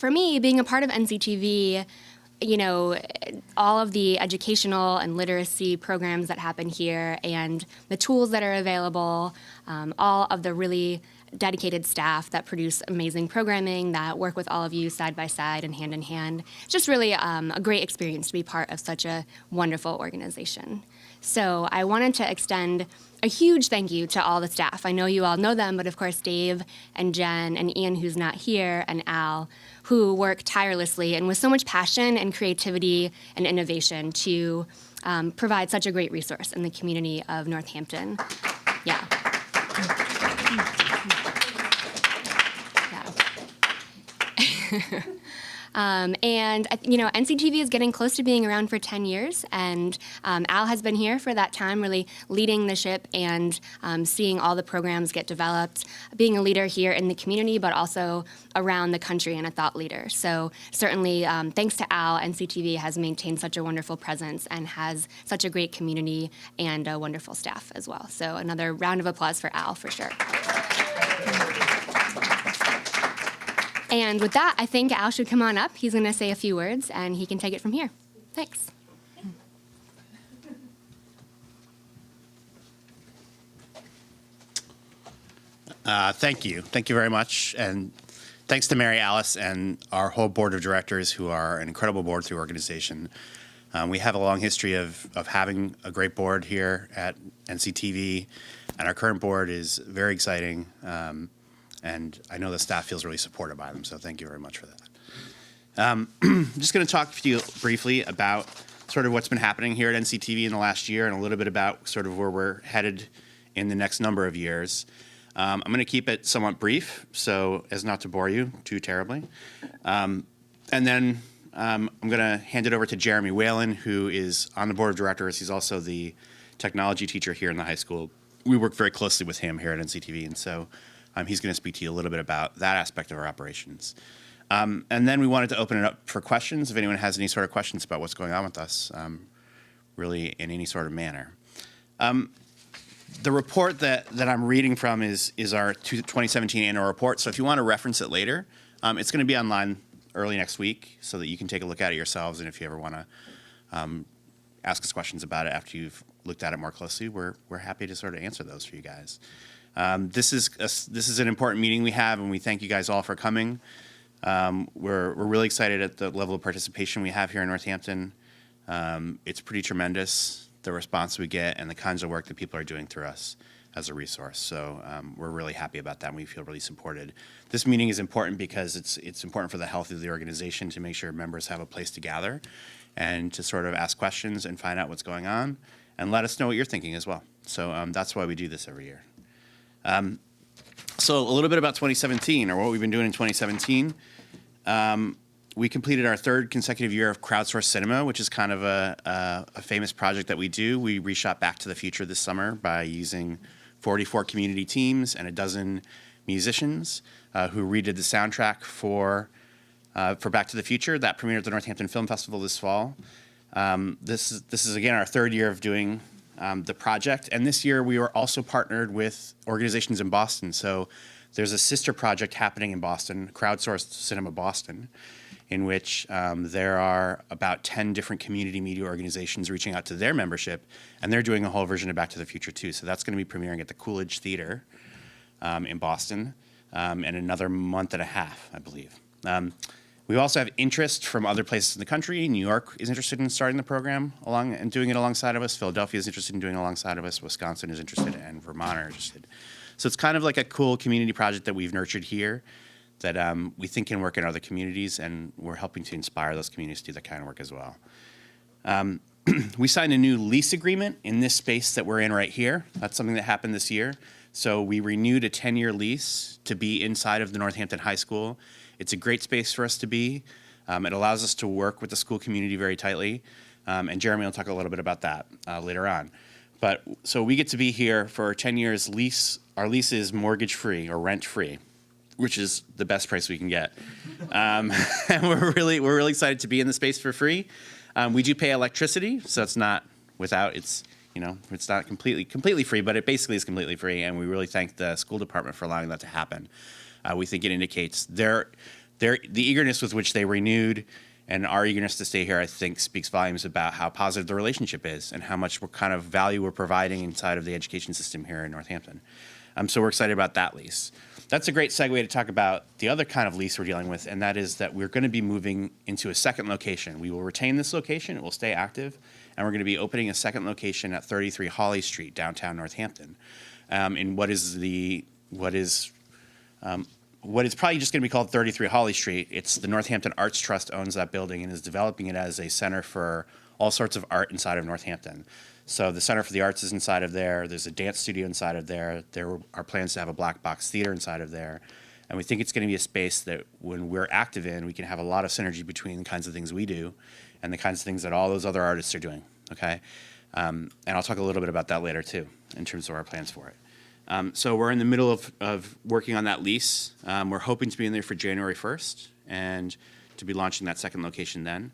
for me, being a part of NCTV, you know, all of the educational and literacy programs that happen here and the tools that are available, all of the really dedicated staff that produce amazing programming that work with all of you side by side and hand in hand. It's just really a great experience to be part of such a wonderful organization. So I wanted to extend a huge thank you to all the staff. I know you all know them, but of course Dave and Jen and Ian, who's not here, and Al, who work tirelessly and with so much passion and creativity and innovation to provide such a great resource in the community of Northampton. Yeah. And you know, NCTV is getting close to being around for 10 years, and Al has been here for that time, really leading the ship and seeing all the programs get developed, being a leader here in the community, but also around the country and a thought leader. So certainly, thanks to Al, NCTV has maintained such a wonderful presence and has such a great community and a wonderful staff as well. So another round of applause for Al, for sure. And with that, I think Al should come on up. He's going to say a few words, and he can take it from here. Thanks. Thank you. Thank you very much. And thanks to Mary Alice and our whole board of directors, who are an incredible board through organization. We have a long history of having a great board here at NCTV, and our current board is very exciting. And I know the staff feels really supported by them, so thank you very much for that. I'm just going to talk to you briefly about sort of what's been happening here at NCTV in the last year and a little bit about sort of where we're headed in the next number of years. I'm going to keep it somewhat brief, so as not to bore you too terribly. And then I'm going to hand it over to Jeremy Whalen, who is on the board of directors. He's also the technology teacher here in the high school. We work very closely with him here at NCTV, and so he's going to speak to you a little bit about that aspect of our operations. And then we wanted to open it up for questions, if anyone has any sort of questions about what's going on with us, really in any sort of manner. The report that I'm reading from is our 2017 annual report, so if you want to reference it later, it's going to be online early next week so that you can take a look at it yourselves, and if you ever want to ask us questions about it after you've looked at it more closely, we're happy to sort of answer those for you guys. This is an important meeting we have, and we thank you guys all for coming. We're really excited at the level of participation we have here in Northampton. It's pretty tremendous, the response we get and the kinds of work that people are doing through us as a resource. So we're really happy about that, and we feel really supported. This meeting is important because it's important for the health of the organization to make sure members have a place to gather and to sort of ask questions and find out what's going on and let us know what you're thinking as well. So that's why we do this every year. So a little bit about 2017, or what we've been doing in 2017. We completed our third consecutive year of crowdsourced cinema, which is kind of a famous project that we do. We reshot Back to the Future this summer by using 44 community teams and a dozen musicians who redid the soundtrack for Back to the Future. That premiered at the Northampton Film Festival this fall. This is again our third year of doing the project, and this year we were also partnered with organizations in Boston. So there's a sister project happening in Boston, Crowdsourced Cinema Boston, in which there are about 10 different community media organizations reaching out to their membership, and they're doing a whole version of Back to the Future too. So that's going to be premiering at the Coolidge Theater in Boston in another month and a half, I believe. We also have interest from other places in the country. New York is interested in starting the program and doing it alongside of us. Philadelphia is interested in doing it alongside of us. Wisconsin is interested, and Vermont are interested. So it's kind of like a cool community project that we've nurtured here that we think can work in other communities, and we're helping to inspire those communities to do that kind of work as well. We signed a new lease agreement in this space that we're in right here. That's something that happened this year. So we renewed a 10-year lease to be inside of the Northampton High School. It's a great space for us to be. It allows us to work with the school community very tightly. And Jeremy will talk a little bit about that later on. But so we get to be here for 10 years lease. Our lease is mortgage-free or rent-free, which is the best price we can get. And we're really excited to be in the space for free. We do pay electricity, so it's not without, it's not completely free, but it basically is completely free. And we really thank the school department for allowing that to happen. We think it indicates their the eagerness with which they renewed and our eagerness to stay here, I think, speaks volumes about how positive the relationship is and how much kind of value we're providing inside of the education system here in Northampton. So we're excited about that lease. That's a great segue to talk about the other kind of lease we're dealing with, and that is that we're going to be moving into a second location. We will retain this location, it will stay active, and we're going to be opening a second location at 33 Holly Street, downtown Northampton, in what is probably just going to be called 33 Holly Street. It's the Northampton Arts Trust owns that building and is developing it as a center for all sorts of art inside of Northampton. So the Center for the Arts is inside of there. There's a dance studio inside of there. There are plans to have a black box theater inside of there. And we think it's going to be a space that when we're active in, we can have a lot of synergy between the kinds of things we do and the kinds of things that all those other artists are doing, okay? And I'll talk a little bit about that later, too, in terms of our plans for it. So we're in the middle of working on that lease. We're hoping to be in there for January 1st and to be launching that second location then,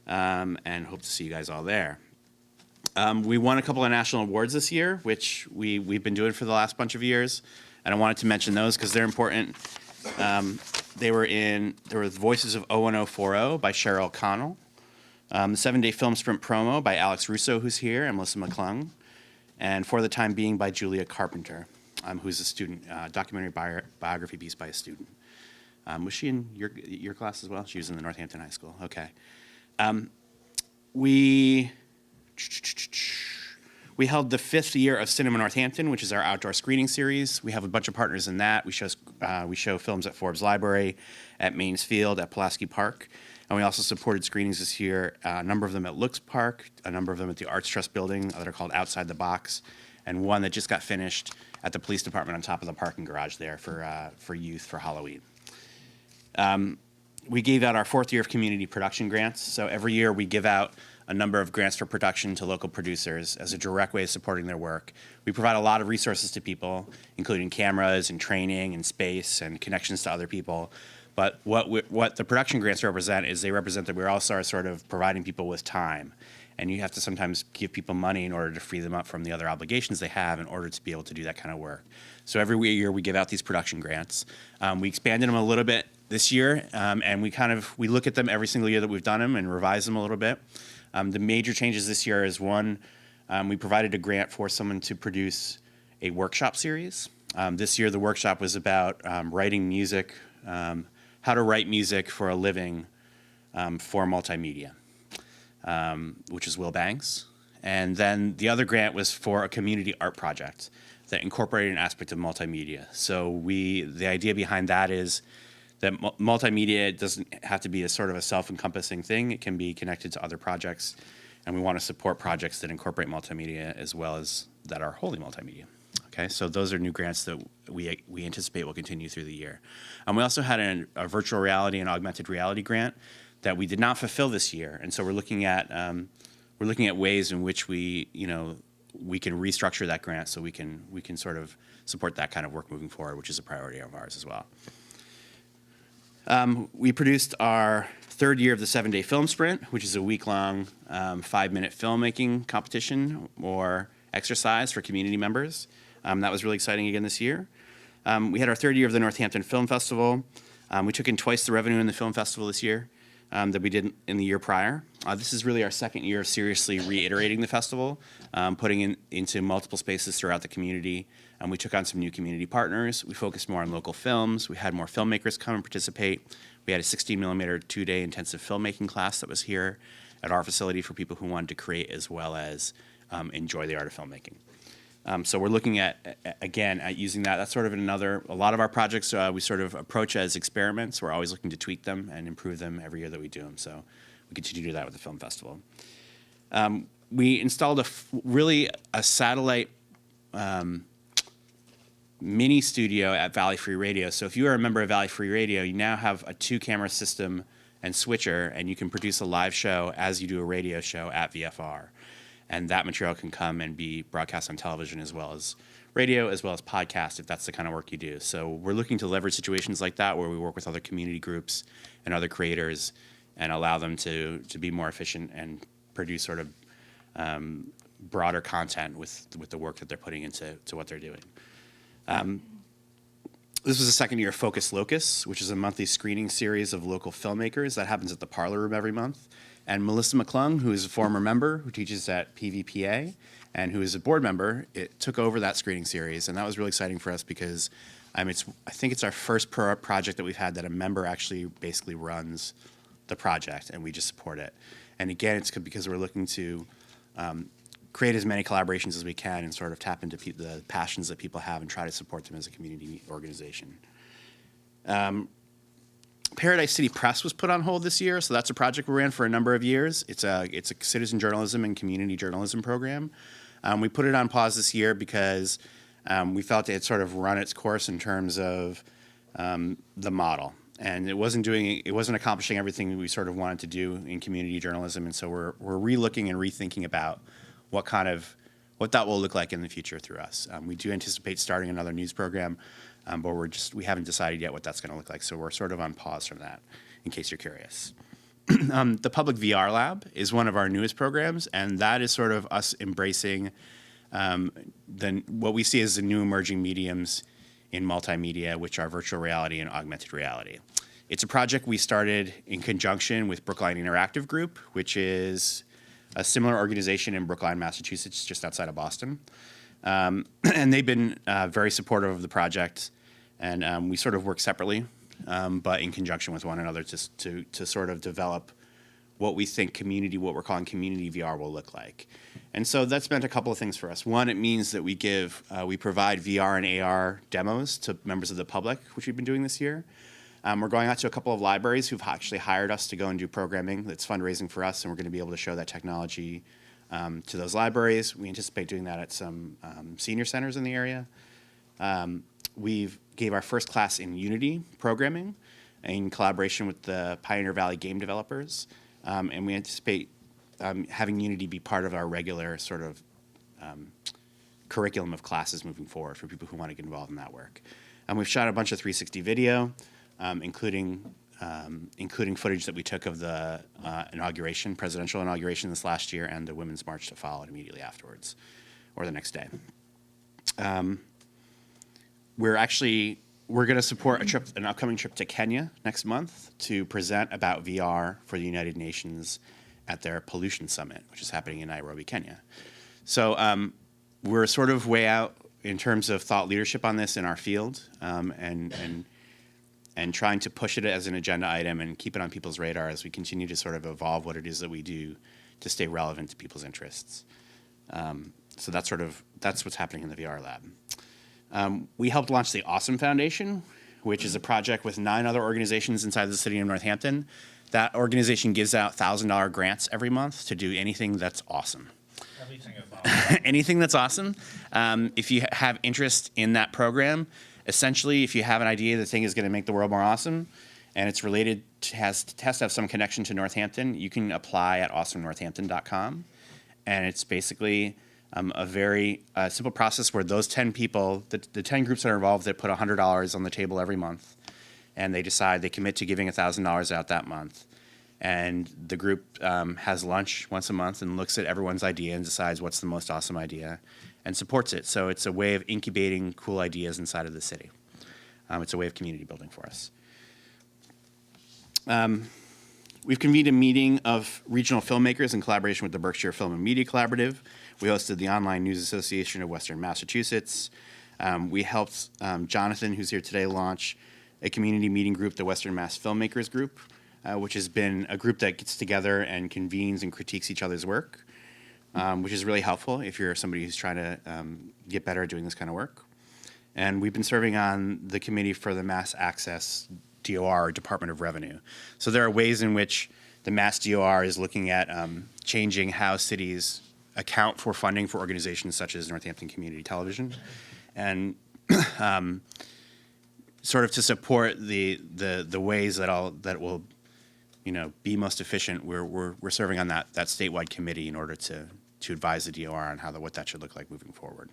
and hope to see you guys all there. We won a couple of national awards this year, which we've been doing for the last bunch of years, and I wanted to mention those because they're important. There were Voices of 01040 by Cheryl Connell, the 7-Day Film Sprint Promo by Alex Russo, who's here, and Melissa McClung, and For the Time Being by Julia Carpenter, who's a student, documentary biography piece by a student. Was she in your class as well? She was in the Northampton High School. Okay. We held the 5th year of Cinema Northampton, which is our outdoor screening series. We have a bunch of partners in that. We show films at Forbes Library, at Mains Field, at Pulaski Park. And we also supported screenings this year, a number of them at Looks Park, a number of them at the Arts Trust building that are called Outside the Box, and one that just got finished at the police department on top of the parking garage there for youth for Halloween. We gave out our 4th year of community production grants. So every year we give out a number of grants for production to local producers as a direct way of supporting their work. We provide a lot of resources to people, including cameras and training and space and connections to other people. But what the production grants represent is they represent that we also are sort of providing people with time. And you have to sometimes give people money in order to free them up from the other obligations they have in order to be able to do that kind of work. So every year we give out these production grants. We expanded them a little bit this year, and we look at them every single year that we've done them and revise them a little bit. The major changes this year is one, we provided a grant for someone to produce a workshop series. This year the workshop was about writing music, how to write music for a living for multimedia, which is Will Banks. And then the other grant was for a community art project that incorporated an aspect of multimedia. So the idea behind that is that multimedia doesn't have to be a sort of a self-encompassing thing. It can be connected to other projects, and we want to support projects that incorporate multimedia as well as that are wholly multimedia. Okay, so those are new grants that we anticipate will continue through the year. We also had a virtual reality and augmented reality grant that we did not fulfill this year, and so we're looking at ways in which we can restructure that grant so we can sort of support that kind of work moving forward, which is a priority of ours as well. We produced our 3rd year of the 7-Day Film Sprint, which is a week-long 5-minute filmmaking competition or exercise for community members. That was really exciting again this year. We had our 3rd year of the Northampton Film Festival. We took in twice the revenue in the film festival this year that we did in the year prior. This is really our 2nd year of seriously reiterating the festival, putting into multiple spaces throughout the community. We took on some new community partners. We focused more on local films. We had more filmmakers come and participate. We had a 16mm 2-day intensive filmmaking class that was here at our facility for people who wanted to create as well as enjoy the art of filmmaking. So we're looking at using that. That's sort of a lot of our projects we sort of approach as experiments. We're always looking to tweak them and improve them every year that we do them. So we continue to do that with the film festival. We installed a satellite mini studio at Valley Free Radio. So if you are a member of Valley Free Radio, you now have a 2-camera system and switcher, and you can produce a live show as you do a radio show at VFR. And that material can come and be broadcast on television as well as radio, as well as podcast, if that's the kind of work you do. So we're looking to leverage situations like that where we work with other community groups and other creators and allow them to be more efficient and produce sort of broader content with the work that they're putting into what they're doing. This was the second year of Focus Locus, which is a monthly screening series of local filmmakers that happens at the Parlor Room every month. And Melissa McClung, who is a former member who teaches at PVPA and who is a board member, it took over that screening series. And that was really exciting for us because I think it's our first project that we've had that a member actually basically runs the project and we just support it. And again, it's because we're looking to create as many collaborations as we can and sort of tap into the passions that people have and try to support them as a community organization. Paradise City Press was put on hold this year, so that's a project we ran for a number of years. It's a citizen journalism and community journalism program. We put it on pause this year because we felt it had sort of run its course in terms of the model. And it wasn't accomplishing everything we sort of wanted to do in community journalism, and so we're relooking and rethinking about what that will look like in the future through us. We do anticipate starting another news program, but we haven't decided yet what that's going to look like, so we're sort of on pause from that, in case you're curious. The Public VR Lab is one of our newest programs, and that is sort of us embracing what we see as the new emerging mediums in multimedia, which are virtual reality and augmented reality. It's a project we started in conjunction with Brookline Interactive Group, which is a similar organization in Brookline, Massachusetts, just outside of Boston. And they've been very supportive of the project, and we sort of work separately, but in conjunction with one another to sort of develop what we think what we're calling community VR will look like. And so that's meant a couple of things for us. One, it means that we provide VR and AR demos to members of the public, which we've been doing this year. We're going out to a couple of libraries who've actually hired us to go and do programming that's fundraising for us, and we're going to be able to show that technology to those libraries. We anticipate doing that at some senior centers in the area. We've gave our first class in Unity programming in collaboration with the Pioneer Valley game developers, and we anticipate having Unity be part of our regular sort of curriculum of classes moving forward for people who want to get involved in that work. We've shot a bunch of 360 video, including footage that we took of the presidential inauguration this last year, and the Women's March that followed immediately afterwards, or the next day. We're going to support an upcoming trip to Kenya next month to present about VR for the United Nations at their pollution summit, which is happening in Nairobi, Kenya. So we're sort of way out in terms of thought leadership on this in our field, and trying to push it as an agenda item and keep it on people's radar as we continue to sort of evolve what it is that we do to stay relevant to people's interests. So that's what's happening in the VR lab. We helped launch the Awesome Foundation, which is a project with 9 other organizations inside the city of Northampton. That organization gives out $1,000 grants every month to do anything that's awesome. Everything is awesome. Anything that's awesome. If you have interest in that program, essentially, if you have an idea the thing is going to make the world more awesome, and it's related has to have some connection to Northampton, you can apply at awesomenorthampton.com, and it's basically a very simple process where those 10 people, the 10 groups that are involved, that put $100 on the table every month, and they commit to giving $1,000 out that month. And the group has lunch once a month and looks at everyone's idea and decides what's the most awesome idea and supports it. So it's a way of incubating cool ideas inside of the city. It's a way of community building for us. We've convened a meeting of regional filmmakers in collaboration with the Berkshire Film and Media Collaborative. We hosted the Online News Association of Western Massachusetts. We helped Jonathan, who's here today, launch a community meeting group, the Western Mass Filmmakers Group, which has been a group that gets together and convenes and critiques each other's work, which is really helpful if you're somebody who's trying to get better at doing this kind of work. And we've been serving on the committee for the Mass Access DOR, or Department of Revenue. So there are ways in which the Mass DOR is looking at changing how cities account for funding for organizations such as Northampton Community Television, and sort of to support the ways that will be most efficient. We're serving on that statewide committee in order to advise the DOR on what that should look like moving forward.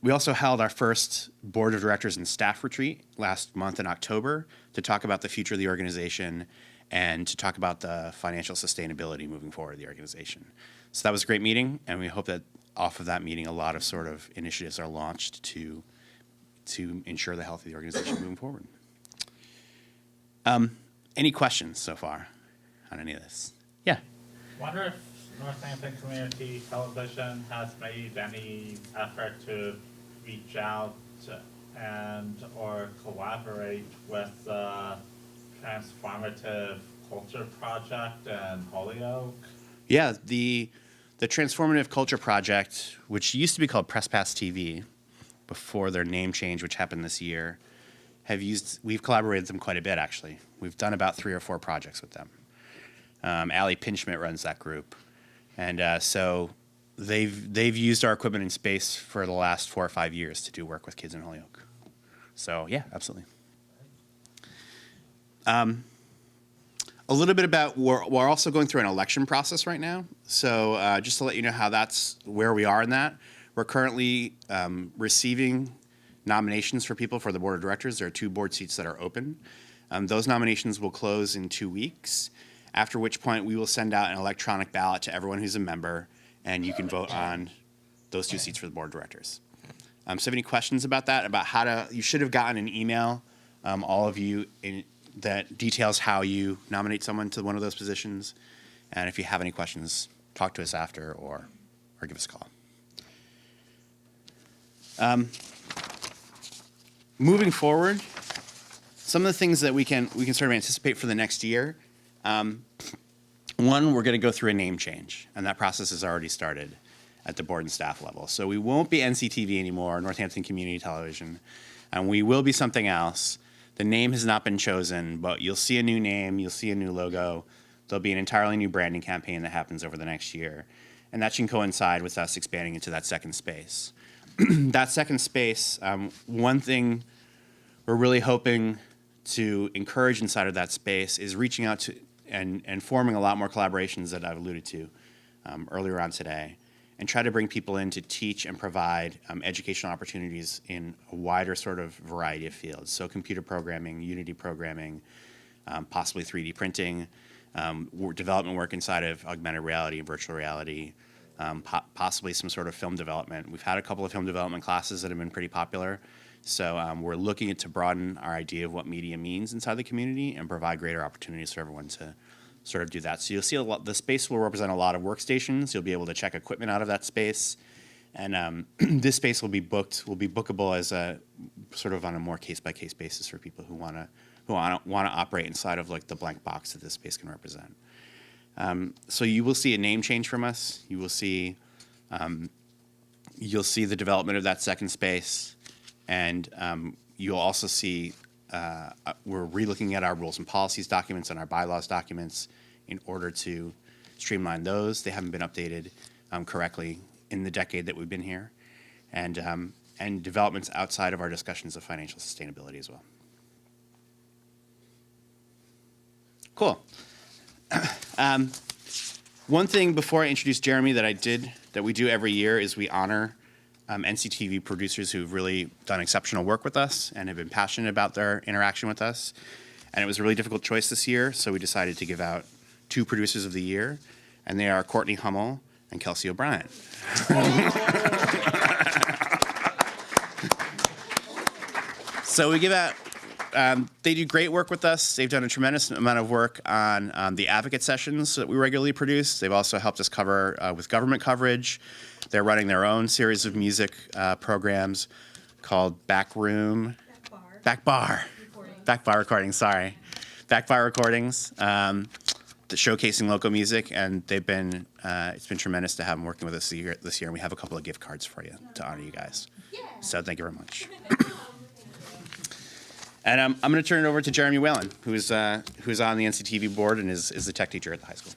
We also held our first board of directors and staff retreat last month in October to talk about the future of the organization and to talk about the financial sustainability moving forward of the organization. So that was a great meeting, and we hope that off of that meeting, a lot of sort of initiatives are launched to to ensure the health of the organization moving forward. Any questions so far on any of this? Yeah. Wonder if Northampton Community Television has made any effort to reach out and or collaborate with the Transformative Culture Project in Holyoke? Yeah, the Transformative Culture Project, which used to be called Press Pass TV before their name change, which happened this year, we've collaborated with them quite a bit, actually. We've done about 3 or 4 projects with them. Allie Pinchmit runs that group. And so they've used our equipment and space for the last 4 or 5 years to do work with kids in Holyoke. So yeah, absolutely. A little bit about, we're also going through an election process right now. So just to let you know how that's where we are in that. We're currently receiving nominations for people for the board of directors. There are 2 board seats that are open. Those nominations will close in 2 weeks, after which point we will send out an electronic ballot to everyone who's a member, and you can vote on those 2 seats for the board of directors. So if you have any questions about that, you should have gotten an email, all of you, that details how you nominate someone to one of those positions. And if you have any questions, talk to us after or give us a call. Moving forward, some of the things that we can sort of anticipate for the next year. One, we're going to go through a name change, and that process has already started at the board and staff level. So we won't be NCTV anymore, Northampton Community Television, and we will be something else. The name has not been chosen, but you'll see a new name, you'll see a new logo. There'll be an entirely new branding campaign that happens over the next year, and that should coincide with us expanding into that second space. That second space, one thing we're really hoping to encourage inside of that space is reaching out to and forming a lot more collaborations that I've alluded to earlier on today, and try to bring people in to teach and provide educational opportunities in a wider sort of variety of fields. So computer programming, Unity programming, possibly 3D printing, development work inside of augmented reality and virtual reality, possibly some sort of film development. We've had a couple of film development classes that have been pretty popular. So we're looking to broaden our idea of what media means inside the community and provide greater opportunities for everyone to sort of do that. So you'll see the space will represent a lot of workstations. You'll be able to check equipment out of that space. And this space will be bookable as a sort of on a more case-by-case basis for people who want to operate inside of like the blank box that this space can represent. So you will see a name change from us. You'll see the development of that second space. And you'll also see we're relooking at our rules and policies documents and our bylaws documents in order to streamline those. They haven't been updated correctly in the decade that we've been here, and developments outside of our discussions of financial sustainability as well. Cool. One thing before I introduce Jeremy that we do every year is we honor NCTV producers who've really done exceptional work with us and have been passionate about their interaction with us. And it was a really difficult choice this year, so we decided to give out 2 producers of the year, and they are Courtney Hummel and Kelsey O'Brien. So we give out, they do great work with us. They've done a tremendous amount of work on the advocate sessions that we regularly produce. They've also helped us cover with government coverage. They're running their own series of music programs called Back Bar Recordings, showcasing local music, and they've been it's been tremendous to have them working with us this year. And we have a couple of gift cards for you to honor you guys. Yeah. So thank you very much. And I'm going to turn it over to Jeremy Whalen, who's on the NCTV board and is the tech teacher at the high school.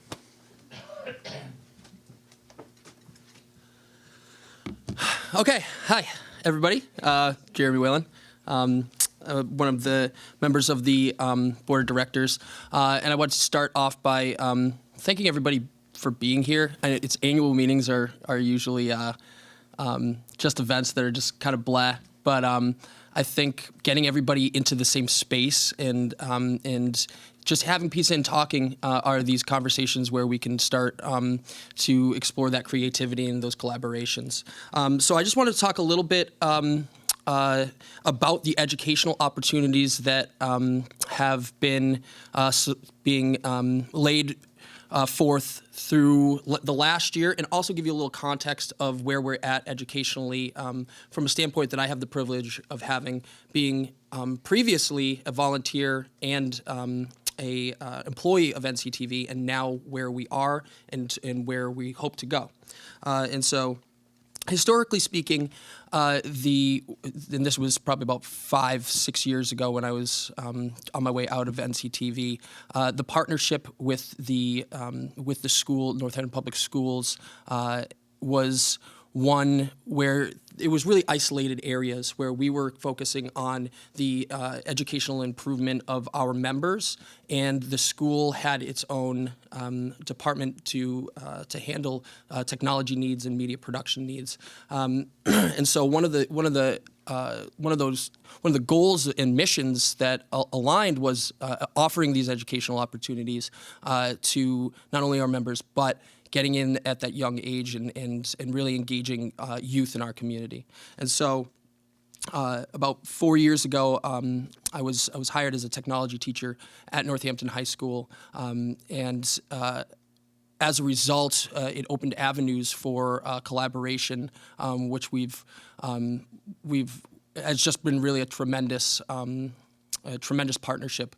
Okay, hi everybody. Jeremy Whalen, one of the members of the board of directors, and I want to start off by thanking everybody for being here. And its annual meetings are usually just events that are just kind of blah, but I think getting everybody into the same space and just having pizza and talking are these conversations where we can start to explore that creativity and those collaborations. So I just want to talk a little bit about the educational opportunities that have been being laid forth through the last year, and also give you a little context of where we're at educationally from a standpoint that I have the privilege of having, being previously a volunteer and a employee of NCTV, and now where we are and where we hope to go. And so, historically speaking, and this was probably about 5-6 years ago when I was on my way out of NCTV, the partnership with the school, Northampton Public Schools, was one where it was really isolated areas where we were focusing on the educational improvement of our members, and the school had its own department to handle technology needs and media production needs. And so one of the goals and missions that aligned was offering these educational opportunities to not only our members but getting in at that young age and really engaging youth in our community. And so about 4 years ago, I was hired as a technology teacher at Northampton High School, and as a result, it opened avenues for collaboration, which has just been really a tremendous partnership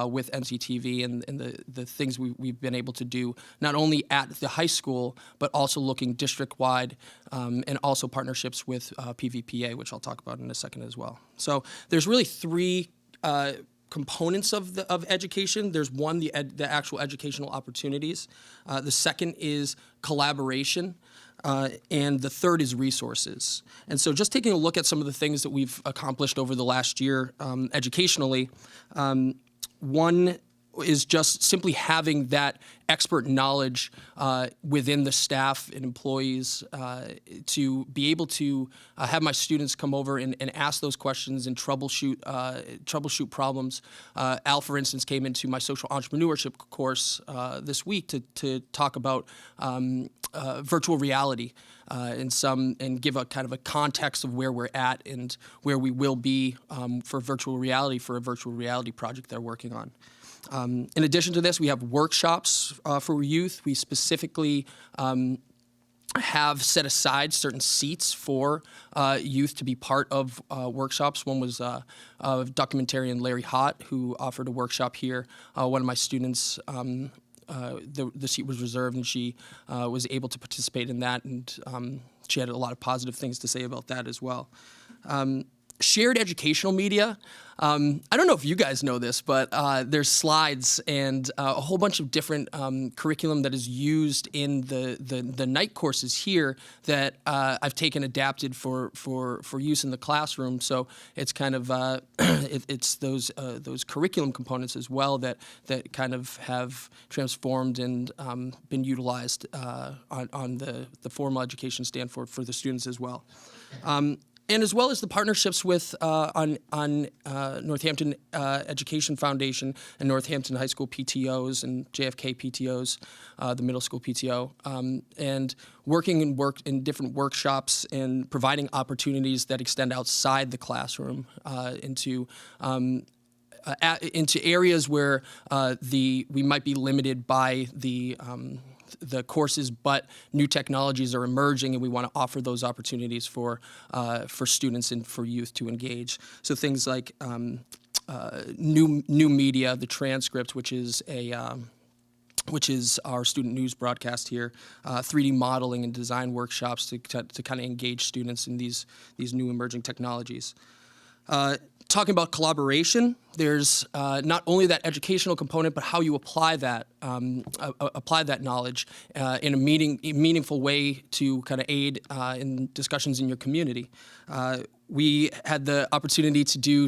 with NCTV and the things we've been able to do, not only at the high school, but also looking district-wide, and also partnerships with PVPA, which I'll talk about in a second as well. So there's really three components of education. There's one, the actual educational opportunities. The second is collaboration. And the third is resources. And so just taking a look at some of the things that we've accomplished over the last year educationally, one is just simply having that expert knowledge within the staff and employees to be able to have my students come over and ask those questions and troubleshoot problems. Al, for instance, came into my social entrepreneurship course this week to talk about virtual reality and give a kind of a context of where we're at and where we will be for a virtual reality project they're working on. In addition to this, we have workshops for youth. We specifically have set aside certain seats for youth to be part of workshops. One was documentarian Larry Hott, who offered a workshop here. One of my students, the seat was reserved, and she was able to participate in that, and she had a lot of positive things to say about that as well. Shared educational media. I don't know if you guys know this, but there's slides and a whole bunch of different curriculum that is used in the night courses here that I've taken adapted for use in the classroom. So it's kind of it's those curriculum components as well that kind of have transformed and been utilized on the formal education stand for the students as well. And as well as the partnerships with on Northampton Education Foundation and Northampton High School PTOs and JFK PTOs, the middle school PTO, and working in different workshops and providing opportunities that extend outside the classroom into areas where we might be limited by the courses, but new technologies are emerging, and we want to offer those opportunities for students and for youth to engage. So things like new media, the transcript, which is our student news broadcast here, 3D modeling and design workshops to kind of engage students in these new emerging technologies. Talking about collaboration, there's not only that educational component, but how you apply that knowledge in a meaningful way to kind of aid in discussions in your community. We had the opportunity to do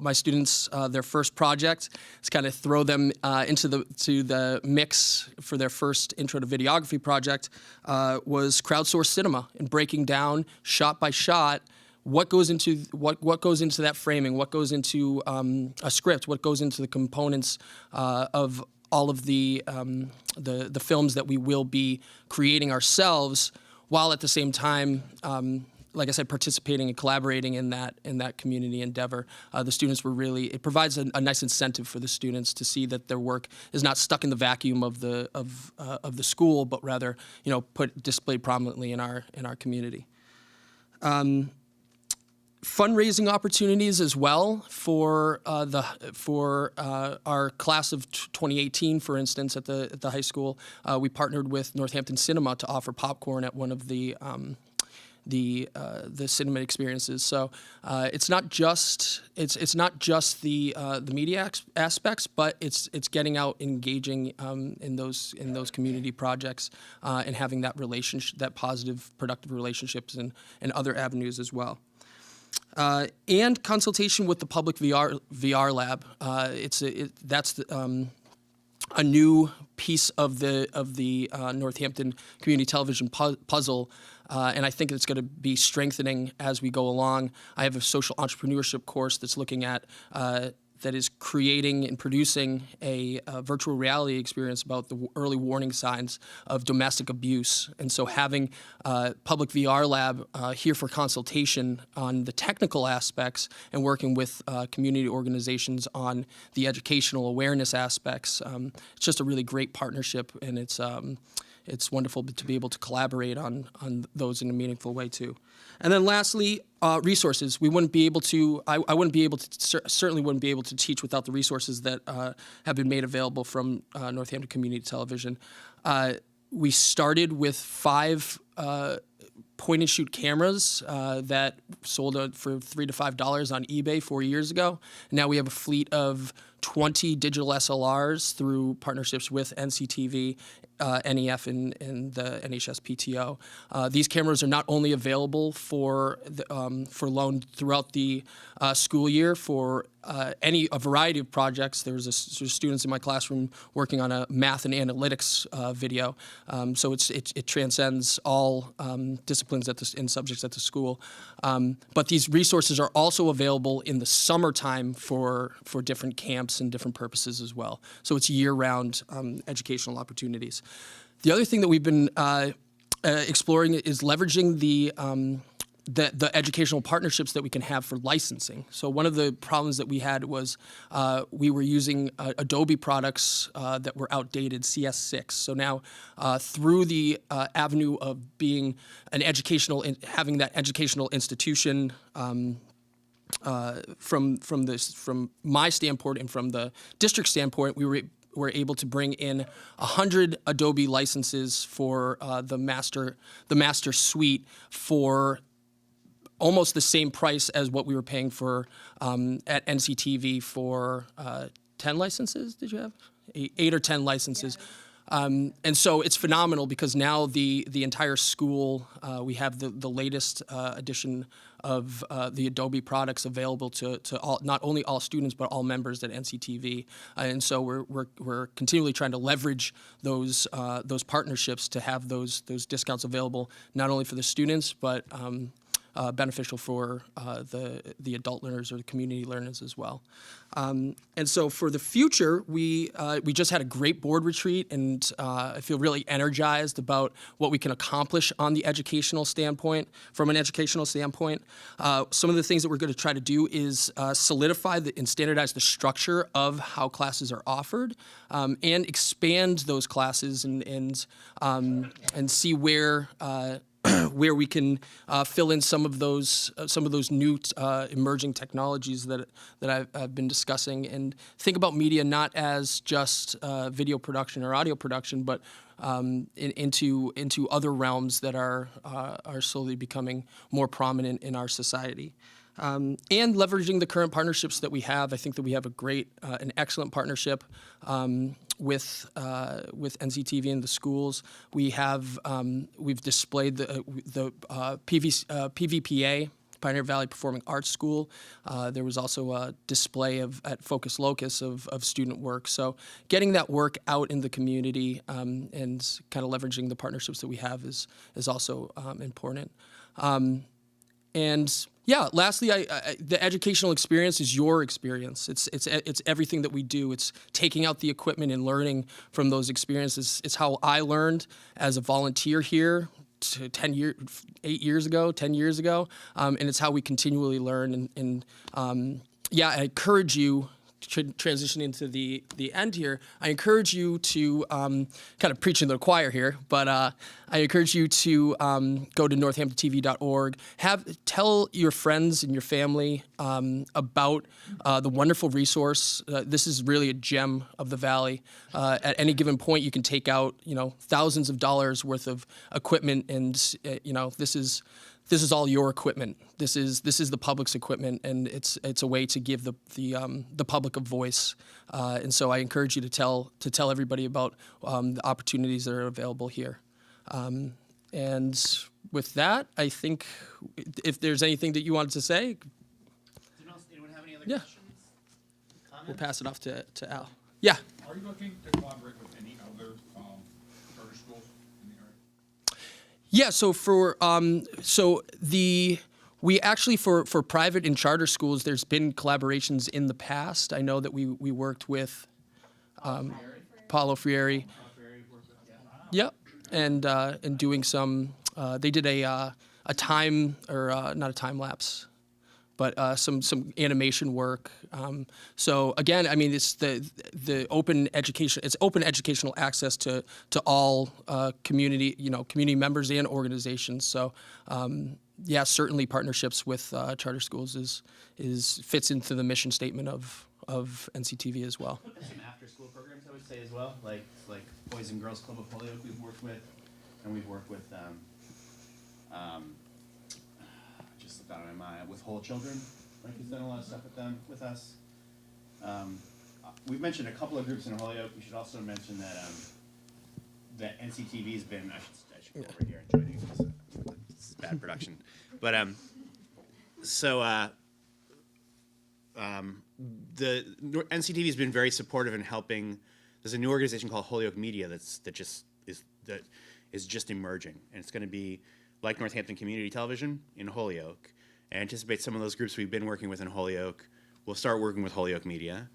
my students, their first project, to kind of throw them into the mix for their first intro to videography project, was crowdsourced cinema and breaking down shot by shot what goes into that framing, what goes into a script, what goes into the components of all of the films that we will be creating ourselves, while at the same time like I said, participating and collaborating in that community endeavor. The students were really, it provides a nice incentive for the students to see that their work is not stuck in the vacuum of the school, but rather, displayed prominently in our community. Fundraising opportunities as well for our class of 2018, for instance, at the high school. We partnered with Northampton Cinema to offer popcorn at one of the cinema experiences. So it's not just the media aspects, but it's getting out, engaging in those community projects, and having that relationship, that positive, productive relationships, and other avenues as well. And consultation with the public VR lab. That's a new piece of the Northampton Community Television puzzle, and I think it's going to be strengthening as we go along. I have a social entrepreneurship course that's looking at that is creating and producing a virtual reality experience about the early warning signs of domestic abuse. And so having Public VR Lab here for consultation on the technical aspects and working with community organizations on the educational awareness aspects, it's just a really great partnership, and it's wonderful to be able to collaborate on those in a meaningful way too. And then lastly, resources. We wouldn't be able to, I wouldn't be able to, certainly wouldn't be able to teach without the resources that have been made available from Northampton Community Television. We started with 5 point-and-shoot cameras that sold for $3 to $5 on eBay 4 years ago. Now we have a fleet of 20 digital SLRs through partnerships with NCTV, NEF, and the NHSPTO. These cameras are not only available for loan throughout the school year for a variety of projects. There's students in my classroom working on a math and analytics video, so it transcends all disciplines and subjects at the school. But these resources are also available in the summertime for different camps and different purposes as well. So it's year-round educational opportunities. The other thing that we've been exploring is leveraging the educational partnerships that we can have for licensing. So one of the problems that we had was we were using Adobe products that were outdated, CS6. So now through the avenue of being an having that educational institution, from my standpoint and from the district standpoint, we were able to bring in 100 Adobe licenses for the master suite for almost the same price as what we were paying for at NCTV for 10 licenses. Did you have 8 or 10 licenses? Yeah. And so it's phenomenal because now the entire school, we have the latest edition of the Adobe products available to all, not only all students but all members at NCTV. And so we're continually trying to leverage those partnerships to have those discounts available not only for the students but beneficial for the adult learners or the community learners as well. And so for the future, we just had a great board retreat, and I feel really energized about what we can accomplish on the educational standpoint. From an educational standpoint, some of the things that we're going to try to do is solidify and standardize the structure of how classes are offered, and expand those classes and see where we can fill in some of those new emerging technologies that I've been discussing, and think about media not as just video production or audio production, but into other realms that are slowly becoming more prominent in our society. And leveraging the current partnerships that we have. I think that we have an excellent partnership with NCTV and the schools. We've displayed the PVPA, Pioneer Valley Performing Arts School. There was also a display at Focus Locus of student work. So getting that work out in the community and kind of leveraging the partnerships that we have is also important. And yeah, lastly, the educational experience is your experience. It's everything that we do. It's taking out the equipment and learning from those experiences. It's how I learned as a volunteer here 10 years, 8 years ago, 10 years ago, and it's how we continually learn. Yeah, I encourage you, transitioning into the end here, I encourage you to, kind of preaching to the choir here, but I encourage you to go to northamptontv.org, tell your friends and your family about the wonderful resource. This is really a gem of the Valley. At any given point, you can take out, thousands of dollars worth of equipment, and this is all your equipment. This is the public's equipment, and it's a way to give the public a voice. And so I encourage you to tell everybody about the opportunities that are available here. And with that, I think if there's anything that you wanted to say, Anyone have any other Yeah. questions? we'll pass it off to Al. Yeah. Are you looking to collaborate with any other charter schools in the area? Yeah, we actually for private and charter schools, there's been collaborations in the past. I know that we worked with Paulo Freire. Yep, and doing some. They did a time, or not a time lapse, but some animation work. So again, I mean, it's the open education. It's open educational access to all community members and organizations. So yeah, certainly partnerships with charter schools is fits into the mission statement of NCTV as well. Some after-school programs, I would say, as well, like Boys and Girls Club of Holyoke we've worked with, and we've worked with just slipped out of my mind, with Whole Children. Mike has done a lot of stuff with us. We've mentioned a couple of groups in Holyoke. We should also mention that NCTV has been. I should go over here and join you. This is bad production, but the NCTV has been very supportive in helping. There's a new organization called Holyoke Media that is just emerging, and it's going to be like Northampton Community Television in Holyoke. I anticipate some of those groups we've been working with in Holyoke will start working with Holyoke Media,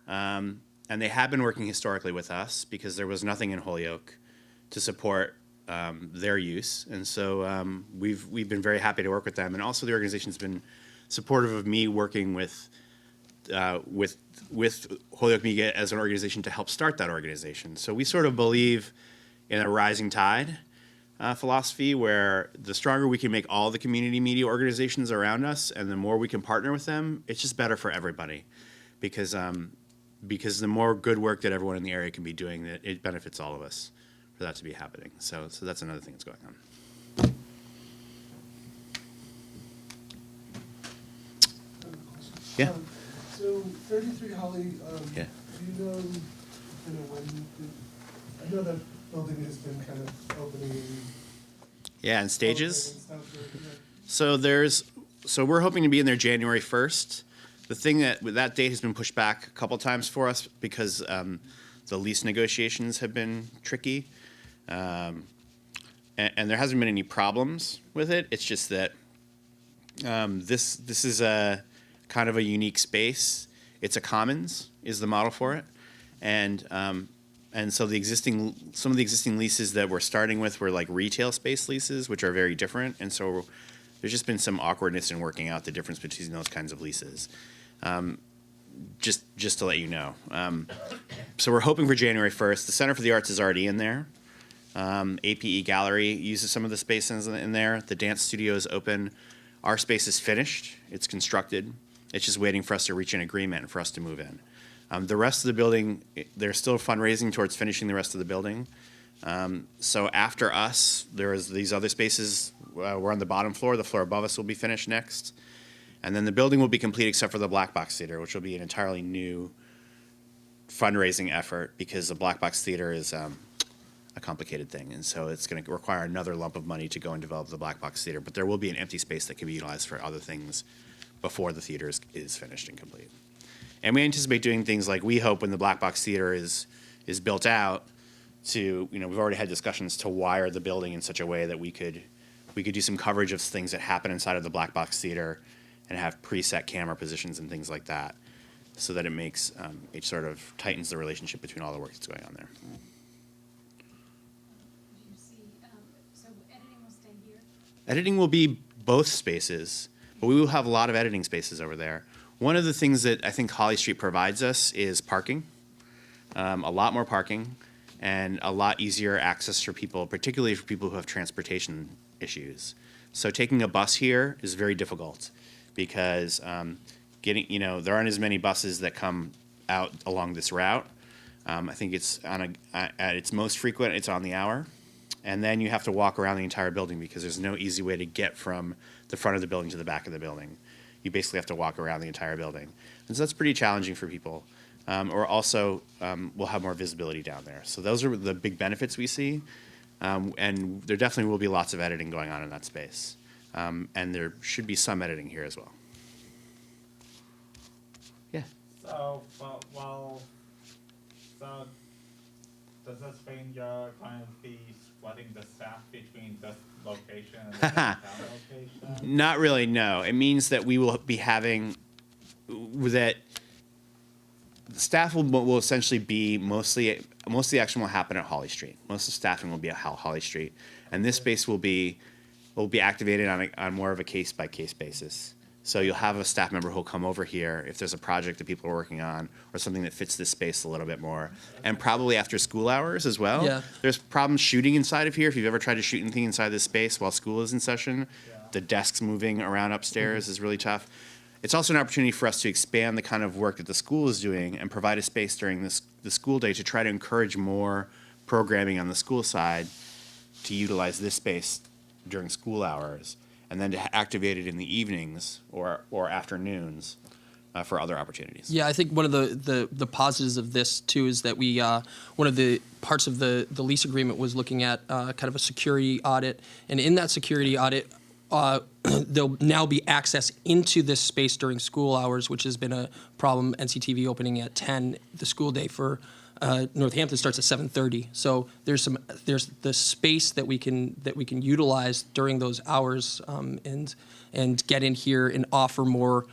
and they have been working historically with us because there was nothing in Holyoke to support their use, and so we've been very happy to work with them. And also, the organization's been supportive of me working with Holyoke Media as an organization to help start that organization. So we sort of believe in a rising tide philosophy, where the stronger we can make all the community media organizations around us, and the more we can partner with them, it's just better for everybody, because the more good work that everyone in the area can be doing, that it benefits all of us for that to be happening. So that's another thing that's going on. Yeah. So 33 Holly, Yeah. do you know when? I know that building has been kind of opening. Yeah, in stages. And stuff, So we're hoping to be in there January 1st. The thing that date has been pushed back a couple times for us because the lease negotiations have been tricky, and there hasn't been any problems with it. It's just that this is a kind of a unique space. It's a commons is the model for it, and so some of the existing leases that we're starting with were like retail space leases, which are very different, and so there's just been some awkwardness in working out the difference between those kinds of leases. Just to let you know. So we're hoping for January 1st. The Center for the Arts is already in there. APE Gallery uses some of the spaces in there. The dance studio is open. Our space is finished. It's constructed. It's just waiting for us to reach an agreement and for us to move in. The rest of the building, they're still fundraising towards finishing the rest of the building. So after us, there's these other spaces. We're on the bottom floor. The floor above us will be finished next. And then the building will be complete except for the Black Box Theater, which will be an entirely new fundraising effort because the Black Box Theater is a complicated thing. And so it's going to require another lump of money to go and develop the Black Box Theater. But there will be an empty space that can be utilized for other things before the theater is finished and complete. And we anticipate doing things like we hope when the Black Box Theater is built out to, we've already had discussions to wire the building in such a way that we could do some coverage of things that happen inside of the Black Box Theater and have preset camera positions and things like that, so that it sort of tightens the relationship between all the work that's going on there. Do you see, so editing was Editing will be both spaces, but we will have a lot of editing spaces over there. One of the things that I think Holly Street provides us is parking, a lot more parking, and a lot easier access for people, particularly for people who have transportation issues. So taking a bus here is very difficult because there aren't as many buses that come out along this route. I think it's at its most frequent, it's on the hour. And then you have to walk around the entire building because there's no easy way to get from the front of the building to the back of the building. You basically have to walk around the entire building. And so that's pretty challenging for people. Or also, we'll have more visibility down there. So those are the big benefits we see. And there definitely will be lots of editing going on in that space. And there should be some editing here as well. Yeah. So, so does this mean you're going to be splitting the staff between this location and the downtown location? Not really, no. It means that we will be having, that the staff will essentially be most of the action will happen at Holly Street. Most of the staffing will be at Holly Street. And this space will be activated on more of a case-by-case basis. So you'll have a staff member who'll come over here if there's a project that people are working on or something that fits this space a little bit more. And probably after school hours as well. Yeah. There's problems shooting inside of here. If you've ever tried to shoot anything inside this space while school is in session, the desks moving around upstairs is really tough. It's also an opportunity for us to expand the kind of work that the school is doing and provide a space during the school day to try to encourage more programming on the school side to utilize this space during school hours, and then to activate it in the evenings or afternoons for other opportunities. Yeah, I think one of the positives of this too is that we one of the parts of the lease agreement was looking at kind of a security audit, and in that security audit, there'll now be access into this space during school hours, which has been a problem. NCTV opening at 10, the school day for Northampton starts at 7:30. So there's the space that we can utilize during those hours and get in here and offer more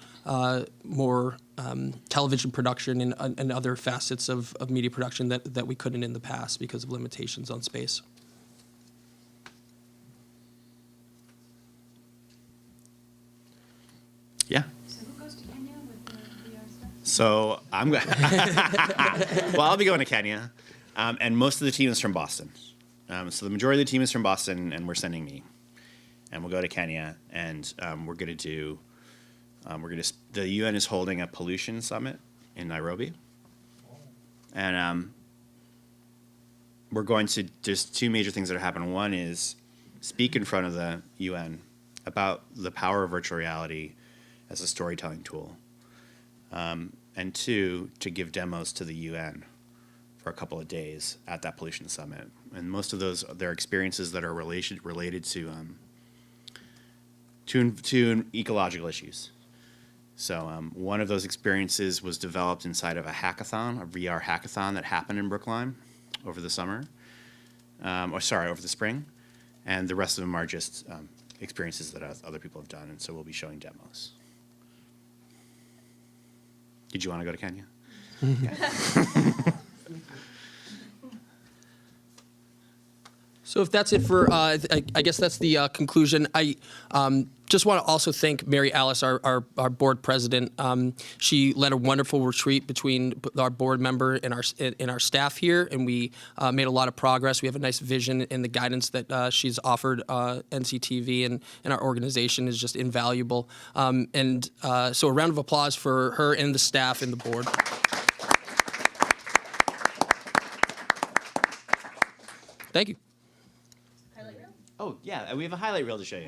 television production and other facets of media production that we couldn't in the past because of limitations on space. Yeah. So who goes to Kenya with the VR stuff? So I'm going. Well, I'll be going to Kenya, and most of the team is from Boston. So the majority of the team is from Boston, and we're sending me, and we'll go to Kenya, and we're going to do. The UN is holding a pollution summit in Nairobi, and we're going to. There's two major things that are happening. One is speak in front of the UN about the power of virtual reality as a storytelling tool. And two, to give demos to the UN for a couple of days at that pollution summit. And most of those, they're experiences that are related to ecological issues. So one of those experiences was developed inside of a hackathon, a VR hackathon that happened in Brookline over the summer, over the spring. And the rest of them are just experiences that other people have done, and so we'll be showing demos. Did you want to go to Kenya? Yeah. So if that's it for, I guess that's the conclusion. I just want to also thank Mary Alice, our board president. She led a wonderful retreat between our board member and our staff here, and we made a lot of progress. We have a nice vision, and the guidance that she's offered NCTV and our organization is just invaluable. So a round of applause for her and the staff and the board. Thank you. Oh, yeah, we have a highlight reel to show you.